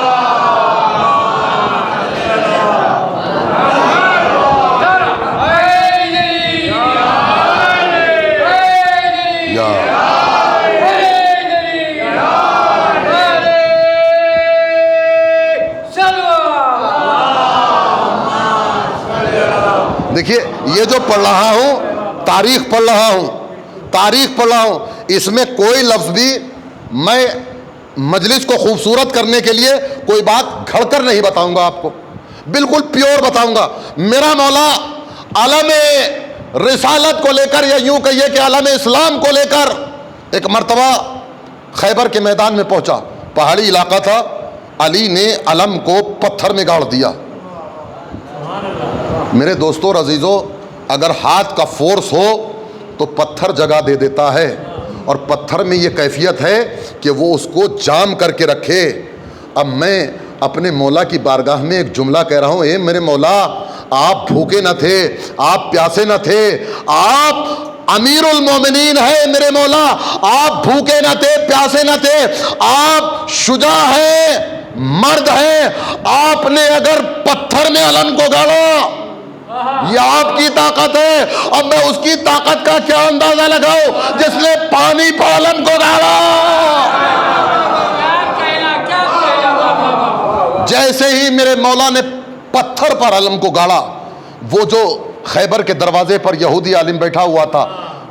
دیکھیے یہ جو پڑھ رہا ہوں، تاریخ پڑھ رہا ہوں، تاریخ پڑھ رہا ہوں، اس میں کوئی لفظ بھی میں مجلس کو خوبصورت کرنے کے لیے کوئی بات گھڑ کر نہیں بتاؤں گا، آپ کو بالکل پیور بتاؤں گا۔ میرا مولا علم رسالت کو لے کر، یا یوں کہیے کہ علم اسلام کو لے کر ایک مرتبہ خیبر کے میدان میں پہنچا، پہاڑی علاقہ تھا، علی نے علم کو پتھر میں گاڑ دیا۔ میرے دوستو اور عزیزو، اگر ہاتھ کا فورس ہو تو پتھر جگہ دے دیتا ہے، اور پتھر میں یہ کیفیت ہے کہ وہ اس کو جام کر کے رکھے۔ اب میں اپنے مولا کی بارگاہ میں ایک جملہ کہہ رہا ہوں، اے میرے مولا، آپ بھوکے نہ تھے، آپ پیاسے نہ تھے، آپ امیر المومنین ہے میرے مولا، آپ بھوکے نہ تھے، پیاسے نہ تھے، آپ شجاع ہیں، مرد ہیں، آپ نے اگر پتھر میں علم کو گاڑا، یہ آپ کی طاقت ہے۔ اب میں اس کی طاقت کا کیا اندازہ لگاؤں جس نے پانی پر علم کو گاڑا۔ جیسے ہی میرے مولا نے پتھر پر علم کو گاڑا، وہ جو خیبر کے دروازے پر یہودی عالم بیٹھا ہوا تھا،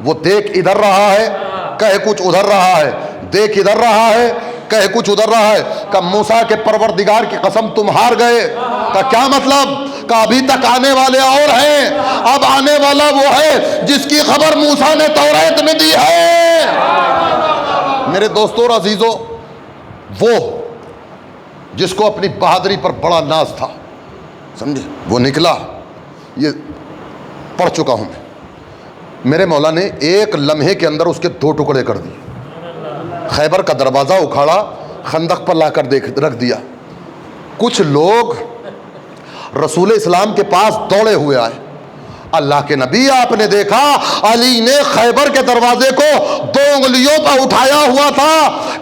وہ دیکھ ادھر رہا ہے کہے کچھ ادھر رہا ہے، دیکھ ادھر رہا ہے کہے کچھ ادھر رہا ہے۔ کہ موسیٰ کے پروردگار کی قسم تم ہار گئے۔ کہ کیا مطلب؟ کہ ابھی تک آنے والے اور ہیں، اب آنے والا وہ ہے جس کی خبر موسیٰ نے توریت میں دی ہے۔ میرے دوستو اور عزیزو، وہ جس کو اپنی بہادری پر بڑا ناز تھا، سمجھے، وہ نکلا۔ یہ پڑھ چکا ہوں میں۔ میرے مولا نے ایک لمحے کے اندر اس کے 2 ٹکڑے کر دیے، خیبر کا دروازہ اکھاڑا، خندق پر لا کر رکھ دیا۔ کچھ لوگ رسول اسلام کے پاس دوڑے ہوئے آئے، اللہ کے نبی آپ نے دیکھا علی نے خیبر کے دروازے کو 2 انگلیوں پر اٹھایا ہوا تھا،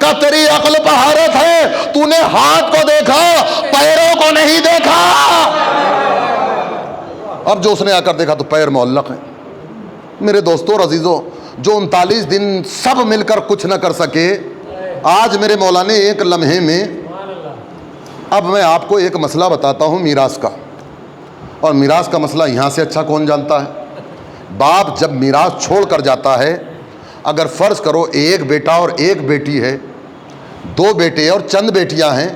کہ تیری عقل پہ حیرت ہے، تو نے ہاتھ کو دیکھا پیروں کو نہیں دیکھا۔ اب جو اس نے آ کر دیکھا تو پیر معلق ہیں۔ میرے دوستو اور عزیزو، جو 39 دن سب مل کر کچھ نہ کر سکے، آج میرے مولا نے ایک لمحے میں۔ اب میں آپ کو ایک مسئلہ بتاتا ہوں میراث کا، اور میراث کا مسئلہ یہاں سے اچھا کون جانتا ہے؟ باپ جب میراث چھوڑ کر جاتا ہے، اگر فرض کرو ایک بیٹا اور ایک بیٹی ہے، 2 بیٹے اور چند بیٹیاں ہیں،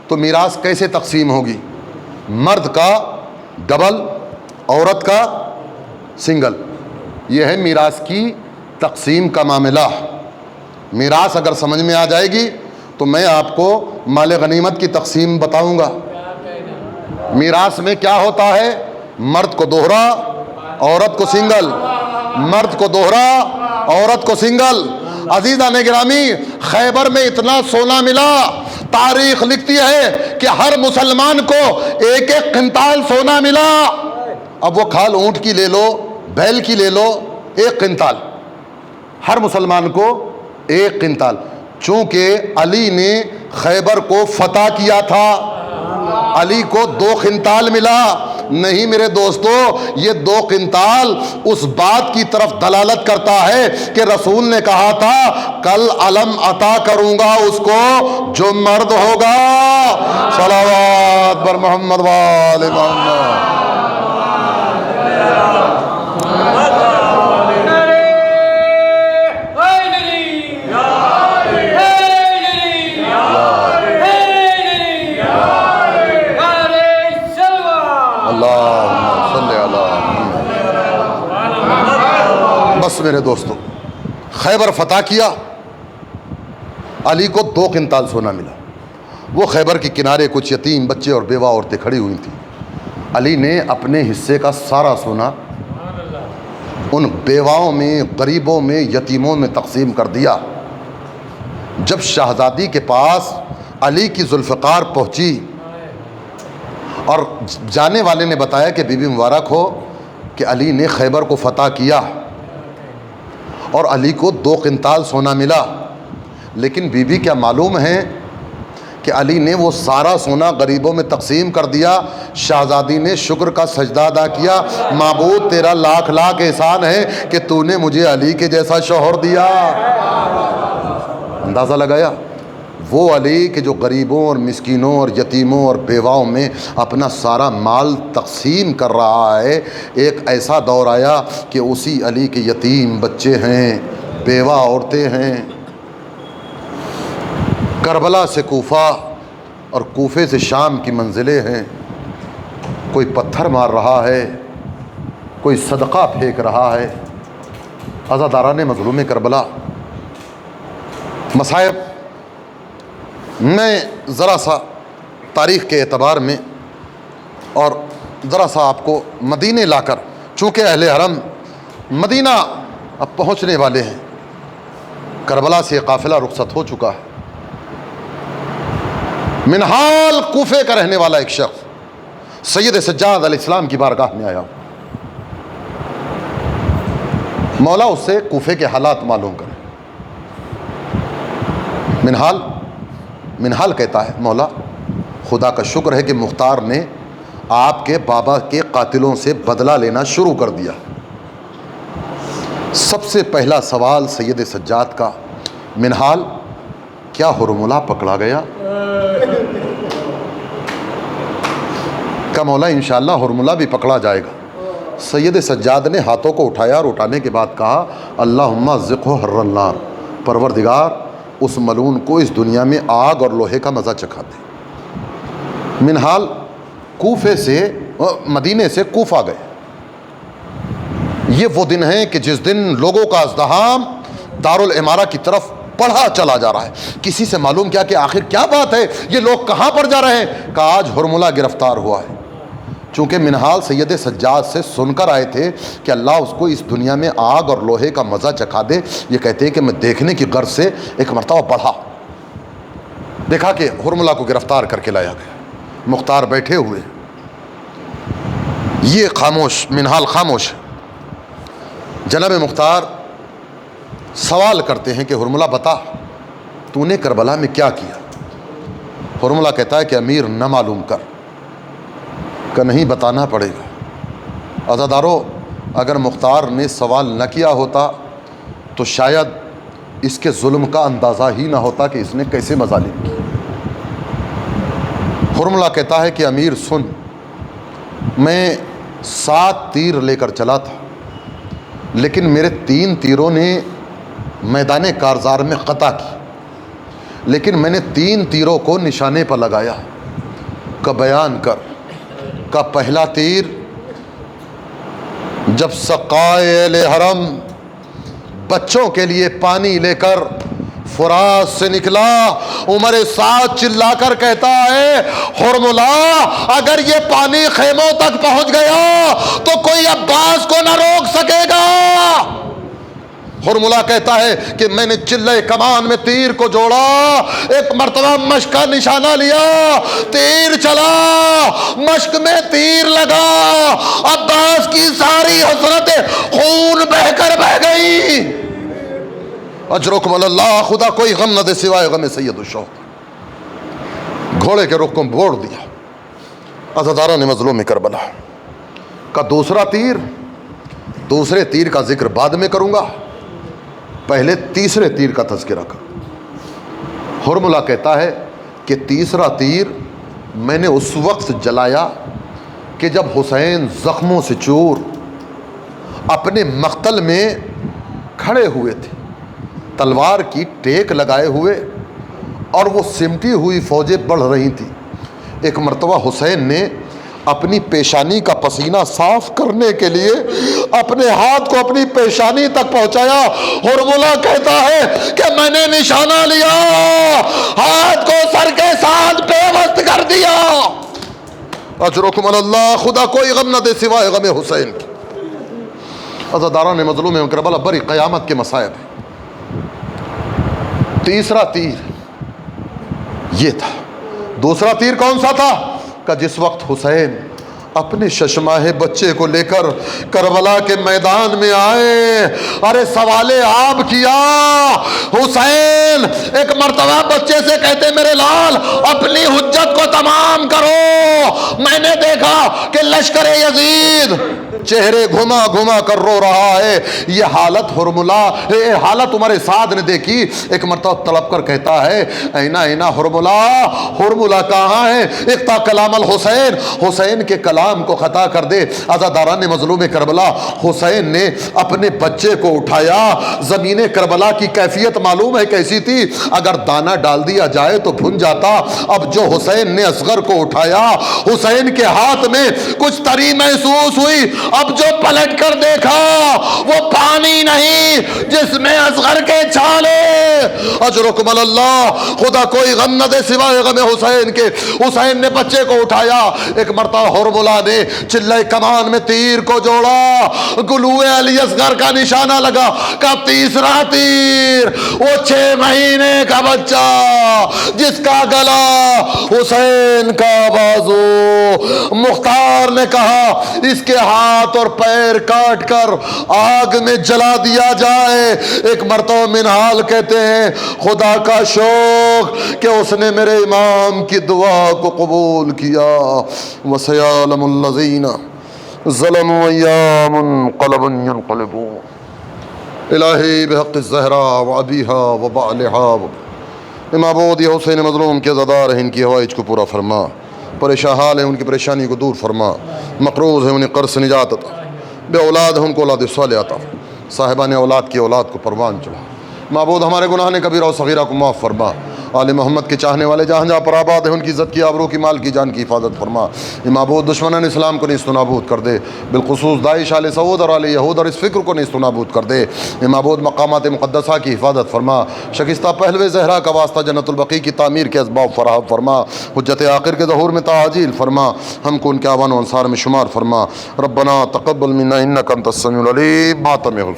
تو میراث کیسے تقسیم ہوگی؟ مرد کا ڈبل، عورت کا سنگل۔ یہ ہے میراث کی تقسیم کا معاملہ۔ میراث اگر سمجھ میں آ جائے گی تو میں آپ کو مال غنیمت کی تقسیم بتاؤں گا۔ میراث میں کیا ہوتا ہے؟ مرد کو دوہرا، عورت کو سنگل، مرد کو دوہرا، عورت کو سنگل۔ عزیزان گرامی، خیبر میں اتنا سونا ملا، تاریخ لکھتی ہے کہ ہر مسلمان کو 1 قنتال سونا ملا۔ اب وہ کھال اونٹ کی لے لو، بیل کی لے لو، 1 قنتال، ہر مسلمان کو 1 قنتال۔ چونکہ علی نے خیبر کو فتح کیا تھا، علی کو 2 قنتال ملا۔ نہیں میرے دوستو، یہ 2 قنتال اس بات کی طرف دلالت کرتا ہے کہ رسول نے کہا تھا کل علم عطا کروں گا اس کو جو مرد ہوگا۔ صلوات بر محمد وآل محمد۔ بس میرے دوستو، خیبر فتح کیا، علی کو 2 قنتال سونا ملا۔ وہ خیبر کے کنارے کچھ یتیم بچے اور بیوہ عورتیں کھڑی ہوئی تھیں۔ علی نے اپنے حصے کا سارا سونا ان بیواؤں میں، غریبوں میں، یتیموں میں تقسیم کر دیا۔ جب شہزادی کے پاس علی کی ذوالفقار پہنچی اور جانے والے نے بتایا کہ بی بی مبارک ہو کہ علی نے خیبر کو فتح کیا اور علی کو 2 قنتال سونا ملا، لیکن بی بی کیا معلوم ہے کہ علی نے وہ سارا سونا غریبوں میں تقسیم کر دیا۔ شہزادی نے شکر کا سجدہ ادا کیا، معبود تیرا لاکھ لاکھ احسان ہے کہ تو نے مجھے علی کے جیسا شوہر دیا۔ اندازہ لگایا؟ وہ علی کہ جو غریبوں اور مسکینوں اور یتیموں اور بیواؤں میں اپنا سارا مال تقسیم کر رہا ہے، ایک ایسا دور آیا کہ اسی علی کے یتیم بچے ہیں، بیوہ عورتیں ہیں۔ کربلا سے کوفہ اور کوفے سے شام کی منزلیں ہیں، کوئی پتھر مار رہا ہے، کوئی صدقہ پھینک رہا ہے۔ عزاداران مظلوم کربلا، مصائب، میں ذرا سا تاریخ کے اعتبار میں اور ذرا سا آپ کو مدینے لا کر، چونکہ اہل حرم مدینہ اب پہنچنے والے ہیں، کربلا سے قافلہ رخصت ہو چکا ہے۔ منہال کوفے کا رہنے والا ایک شخص سید سجاد علیہ السلام کی بارگاہ میں آیا، مولا اس سے کوفے کے حالات معلوم کریں۔ منہال کہتا ہے مولا خدا کا شکر ہے کہ مختار نے آپ کے بابا کے قاتلوں سے بدلہ لینا شروع کر دیا۔ سب سے پہلا سوال سید سجاد کا، منہال کیا ہرملہ پکڑا گیا؟ کہ مولا انشاءاللہ ہرملہ بھی پکڑا جائے گا۔ سید سجاد نے ہاتھوں کو اٹھایا اور اٹھانے کے بعد کہا اللہم ذقہ حر النار، پروردگار اس ملعون کو اس دنیا میں آگ اور لوہے کا مزہ چکھا دے۔ منہال کوفے سے مدینے سے کوفہ گئے۔ یہ وہ دن ہے کہ جس دن لوگوں کا ازدحام دارالعمارہ کی طرف بڑھا چلا جا رہا ہے۔ کسی سے معلوم کیا کہ آخر کیا بات ہے، یہ لوگ کہاں پر جا رہے ہیں؟ کہ آج ہرملہ گرفتار ہوا ہے۔ چونکہ منہال سید سجاد سے سن کر آئے تھے کہ اللہ اس کو اس دنیا میں آگ اور لوہے کا مزہ چکھا دے، یہ کہتے ہیں کہ میں دیکھنے کی غرض سے ایک مرتبہ بڑھا، دیکھا کہ ہرملہ کو گرفتار کر کے لایا گیا۔ مختار بیٹھے ہوئے، یہ خاموش، منہال خاموش ہے۔ جناب مختار سوال کرتے ہیں کہ ہرملہ بتا تو نے کربلا میں کیا کیا؟ ہرملہ کہتا ہے کہ امیر نہ معلوم کر، کہ نہیں بتانا پڑے گا۔ عزادارو، اگر مختار نے سوال نہ کیا ہوتا تو شاید اس کے ظلم کا اندازہ ہی نہ ہوتا کہ اس نے کیسے مظالم کی۔ ہرملہ کہتا ہے کہ امیر سن، میں 7 تیر لے کر چلا تھا، لیکن میرے 3 تیروں نے میدان کارزار میں قطع کی، لیکن میں نے 3 تیروں کو نشانے پر لگایا۔ کا بیان کر، کا پہلا تیر جب سقائے اہل حرم بچوں کے لیے پانی لے کر فرات سے نکلا، عمر سعد چلا کر کہتا ہے ہرملہ اگر یہ پانی خیموں تک پہنچ گیا تو کوئی عباس کو نہ روک سکے گا۔ ہرملہ کہتا ہے کہ میں نے چلے کمان میں تیر کو جوڑا، ایک مرتبہ مشق کا نشانہ لیا، تیر چلا، مشق میں تیر لگا، عباس کی ساری حسرتیں خون بہ کر بہ گئی۔ اجرکم اللہ، خدا کوئی غم نہ دے سوائے غم سید الشوق۔ گھوڑے کے رخ کو موڑ دیا۔ عزاداروں نے مظلوم کربلا کا دوسرا تیر، دوسرے تیر کا ذکر بعد میں کروں گا، پہلے تیسرے تیر کا تذکرہ کر۔ ہرملہ کہتا ہے کہ تیسرا تیر میں نے اس وقت جلایا کہ جب حسین زخموں سے چور اپنے مقتل میں کھڑے ہوئے تھے، تلوار کی ٹیک لگائے ہوئے، اور وہ سمٹی ہوئی فوجیں بڑھ رہی تھیں۔ ایک مرتبہ حسین نے اپنی پیشانی کا پسینہ صاف کرنے کے لیے اپنے ہاتھ کو اپنی پیشانی تک پہنچایا۔ ہرملہ کہتا ہے کہ میں نے نشانہ لیا، ہاتھ کو سر کے ساتھ پیوست کر دیا۔ اجرکم اللہ، خدا کوئی غم نہ دے سوائے غم حسین کی۔ عزاداران مظلوم کربلا، بڑی قیامت کے مصائب ہیں۔ تیسرا تیر یہ تھا۔ دوسرا تیر کون سا تھا؟ کہ جس وقت حسین اپنے ششماہ بچے کو لے کر کربلا کے میدان میں آئے، ارے سوال آپ کیا حسین، ایک مرتبہ بچے سے کہتے میرے لال اپنی حجت کو تمام کرو۔ میں نے دیکھا کہ لشکر یزید چہرے گھما گھما کر رو رہا ہے۔ یہ حالت حالت عمر سعد نے دیکھی، ایک مرتبہ طلب کر کہتا ہے اینا اینا ہرملہ، ہرملہ کہاں ہے؟ اقتا کلام الحسین، حسین کے کلام کو خطا کر دے۔ عزاداران مظلوم کربلا، حسین نے اپنے بچے کو اٹھایا۔ زمین کربلا کی کیفیت معلوم ہے کیسی تھی؟ اگر دانہ ڈال دیا جائے تو بھن جاتا۔ اب جو حسین نے اصغر کو اٹھایا، حسین کے ہاتھ میں کچھ تری محسوس ہوئی، اب جو پلٹ کر دیکھا وہ پانی نہیں جس میں اصغر کے چھالے۔ اجرکم اللہ، خدا کوئی غم نہ دے سوائے غم حسین کے۔ حسین نے بچے کو اٹھایا، ایک مرتبہ ہرملہ نے چلے کمان میں تیر کو جوڑا، گلوئے علی اصغر کا نشانہ لگا۔ کا تیسرا تیر، وہ 6 مہینے کا بچہ جس کا گلا حسین کا بازو۔ مختار نے کہا اس کے ہاتھ اور پیر کاٹ کر آگ میں جلا دیا جائے۔ ایک مرتبہ منہال کہتے ہیں خدا کا شوق کہ اس نے میرے امام کی دعا کو قبول کیا۔ وَسَيَعْلَمُ الَّذِينَ ظَلَمُوا أَيَّ مُنقَلَبٍ يَنقَلِبُونَ۔ الہی بحق الزہرا و ابیہا و بعلہا، امام ابودی حسین مظلوم کے عزادار ہیں، ان کی حوائج کو پورا فرما۔ پریشان حال ہیں ان کی پریشانی کو دور فرما، مقروض ہیں انہیں قرض سے نجات عطا، بے اولاد ہیں ان کو اولاد صالح عطا، صاحبان اولاد کی اولاد کو پروان چڑھا۔ معبود ہمارے گناہ کبیرہ و صغیرہ کو معاف فرما، آل محمد کے چاہنے والے جہاں جہاں پر آباد ہیں ان کی عزت کی، آبرو کی، مال کی، جان کی حفاظت فرما۔ یہ معبود دشمنان اسلام کو نیست و نابود کر دے، بالخصوص داعش، آل سعود اور آل یہود اور اس فکر کو نیست و نابود کر دے۔ یہ معبود مقامات مقدسہ کی حفاظت فرما، شکستہ پہلو زہرا کا واسطہ جنت البقیع کی تعمیر کے اسباب فراہم فرما، حجت آخر کے ظہور میں تعاجیل فرما، ہم کو ان کے اعوان و انصار میں شمار فرما۔ ربنا تقبل منا انک انت السمیع العلیم۔ ماتم حسین۔